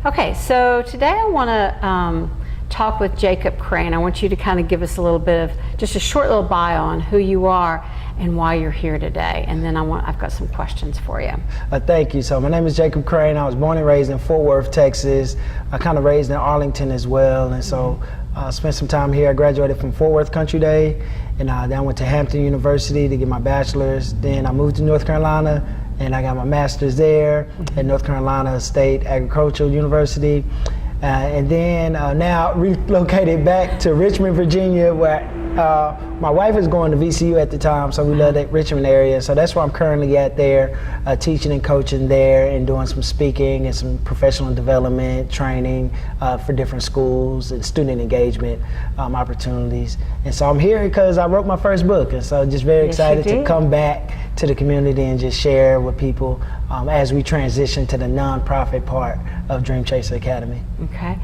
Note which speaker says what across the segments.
Speaker 1: Okay, so today I want to talk with Jacob Crane. I want you to kind of give us a little bit of just a short little bio on who you are and why you're here today, and then I've got some questions for you.
Speaker 2: Thank you. So my name is Jacob Crane. I was born and raised in Fort Worth, Texas. I kind of raised in Arlington as well, and so I spent some time here. I graduated from Fort Worth Country Day, and then I went to Hampton University to get my bachelor's. Then I moved to North Carolina, and I got my master's there at North Carolina State Agricultural University. And then now relocated back to Richmond, Virginia, where my wife was going to VCU at the time, so we love that Richmond area. So that's where I'm currently at there, teaching and coaching there and doing some speaking and some professional development training for different schools and student engagement opportunities. And so I'm here because I wrote my first book, and so just very excited to come back to the community and just share with people as we transition to the nonprofit part of Dream Chaser Academy.
Speaker 1: Okay.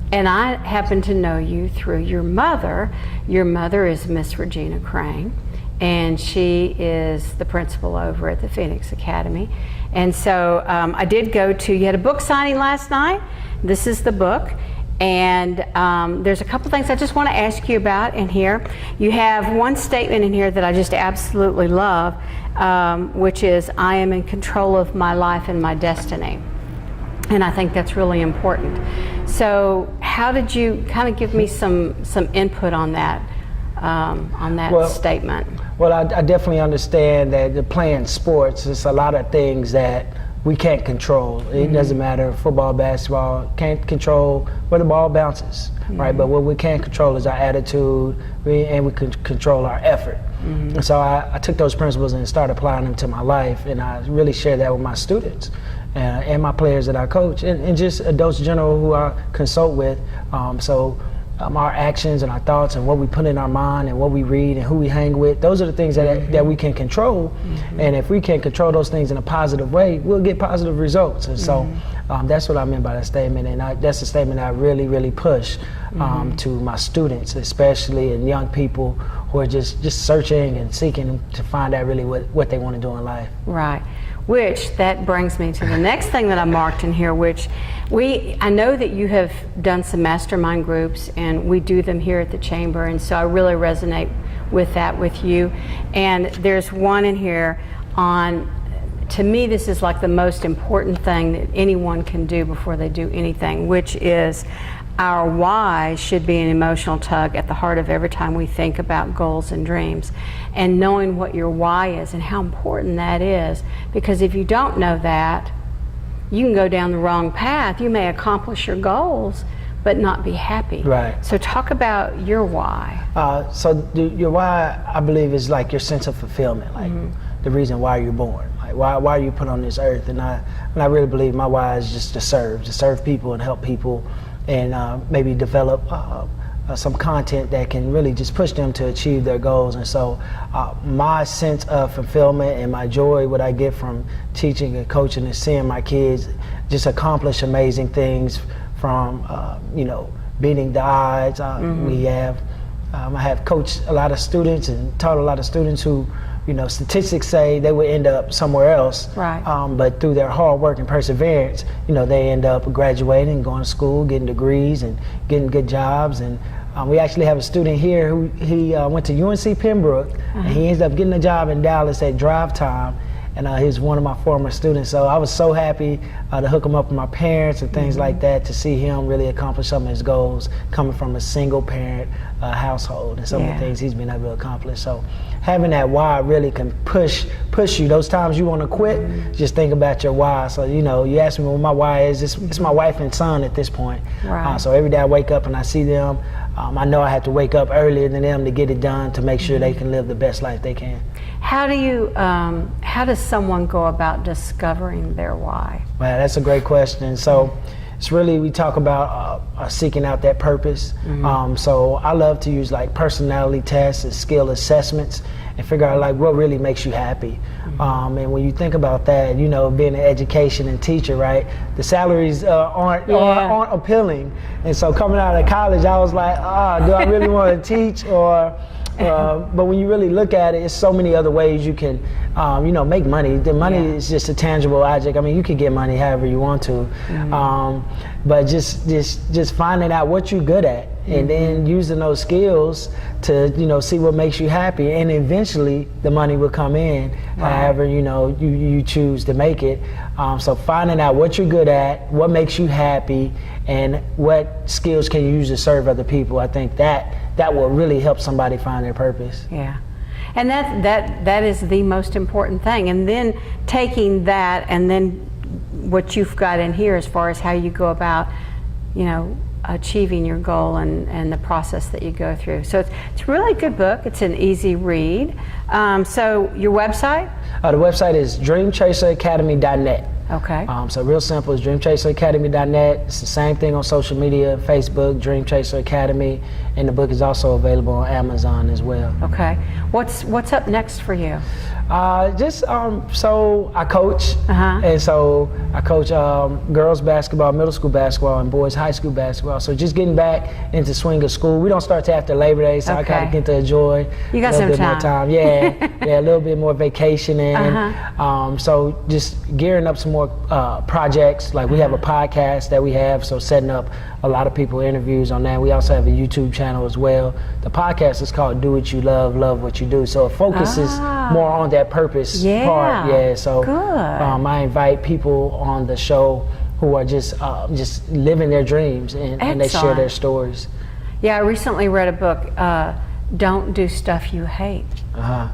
Speaker 1: And I happen to know you through your mother. Your mother is Miss Regina Crane, and she is the principal over at the Phoenix Academy. And so I did you had a book signing last night. This is the book. And there's a couple things I just want to ask you about in here. You have one statement in here that I just absolutely love, which is, I am in control of my life and my destiny. And I think that's really important. So how did you kind of give me some input on that statement?
Speaker 2: Well, I definitely understand that playing sports, it's a lot of things that we can't control. It doesn't matter, football, basketball, can't control where the ball bounces, right? But what we can control is our attitude, and we can control our effort. And so I took those principles and started applying them to my life, and I really share that with my students and my players that I coach, and just adults in general who I consult with. Our actions and our thoughts and what we put in our mind and what we read and who we hang with, those are the things that we can control. And if we can control those things in a positive way, we'll get positive results. And so that's what I meant by that statement. And that's a statement I really, really push to my students, especially, and young people who are just searching and seeking to find out really what they want to do in life.
Speaker 1: Right. Which that brings me to the next thing that I marked in here, which I know that you have done some mastermind groups, and we do them here at the Chamber, and so I really resonate with that with you. And there's one in here to me, this is like the most important thing that anyone can do before they do anything, which is our why should be an emotional tug at the heart of every time we think about goals and dreams. And knowing what your why is and how important that is, because if you don't know that, you can go down the wrong path. You may accomplish your goals, but not be happy.
Speaker 2: Right.
Speaker 1: So talk about your why.
Speaker 2: Your why, I believe, is like your sense of fulfillment, like the reason why you're born. Like why are you put on this earth? And I really believe my why is just to serve people and help people, and maybe develop some content that can really just push them to achieve their goals. And so my sense of fulfillment and my joy, what I get from teaching and coaching and seeing my kids just accomplish amazing things, from beating the odds. I have coached a lot of students and taught a lot of students who, statistics say they would end up somewhere else.
Speaker 1: Right.
Speaker 2: But through their hard work and perseverance, they end up graduating, going to school, getting degrees, and getting good jobs. And we actually have a student here who went to UNC Pembroke, and he ended up getting a job in Dallas at Drive Time. And he's one of my former students. So I was so happy to hook him up with my parents and things like that, to see him really accomplish some of his goals coming from a single parent household, and some of the things he's been able to accomplish. So having that why really can push you. Those times you want to quit, just think about your why. So you ask me what my why is. It's my wife and son at this point.
Speaker 1: Right.
Speaker 2: So every day I wake up and I see them. I know I have to wake up earlier than them to get it done, to make sure they can live the best life they can.
Speaker 1: How does someone go about discovering their why?
Speaker 2: Well, that's a great question. So it's really, we talk about seeking out that purpose. So I love to use like personality tests and skill assessments and figure out like what really makes you happy. And when you think about that, being an education and teacher, right, the salaries aren't appealing. And so coming out of college, I was like, do I really want to teach, or but when you really look at it, it's so many other ways you can, make money. The money is just a tangible object. I mean, you can get money however you want to, but just finding out what you're good at, and then using those skills to, see what makes you happy, and eventually the money will come in, however, you choose to make it. So finding out what you're good at, what makes you happy, and what skills can you use to serve other people. I think that will really help somebody find their purpose.
Speaker 1: Yeah. And that is the most important thing. And then taking that and then what you've got in here as far as how you go about, achieving your goal and the process that you go through. So it's really a good book. It's an easy read. So your website?
Speaker 2: The website is dreamchaseracademy.net.
Speaker 1: Okay.
Speaker 2: So real simple, it's dreamchaseracademy.net. It's the same thing on social media, Facebook, Dream Chaser Academy, and the book is also available on Amazon as well.
Speaker 1: Okay. What's up next for you?
Speaker 2: So I coach, and so I coach girls basketball, middle school basketball, and boys high school basketball. So just getting back into swing of school. We don't start till after Labor Day, so I kind of get to enjoy
Speaker 1: you got
Speaker 2: a little
Speaker 1: some
Speaker 2: bit more time. Yeah, a little bit more vacationing. So just gearing up some more projects. Like we have a podcast that we have, so setting up a lot of people interviews on that. We also have a YouTube channel as well. The podcast is called Do What You Love, Love What You Do. So it focuses more on that purpose part. Yeah, so I invite people on the show who are just living their dreams, and they share their stories.
Speaker 1: Yeah, I recently read a book, Don't Do Stuff You Hate.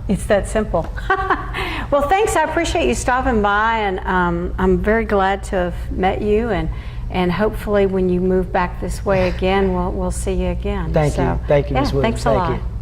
Speaker 1: It's that simple. Well, thanks. I appreciate you stopping by, and I'm very glad to have met you, and hopefully when you move back this way again, we'll see you again.
Speaker 2: Thank you. Thank you, Ms. Williams.
Speaker 1: Thanks a lot.
Speaker 2: You.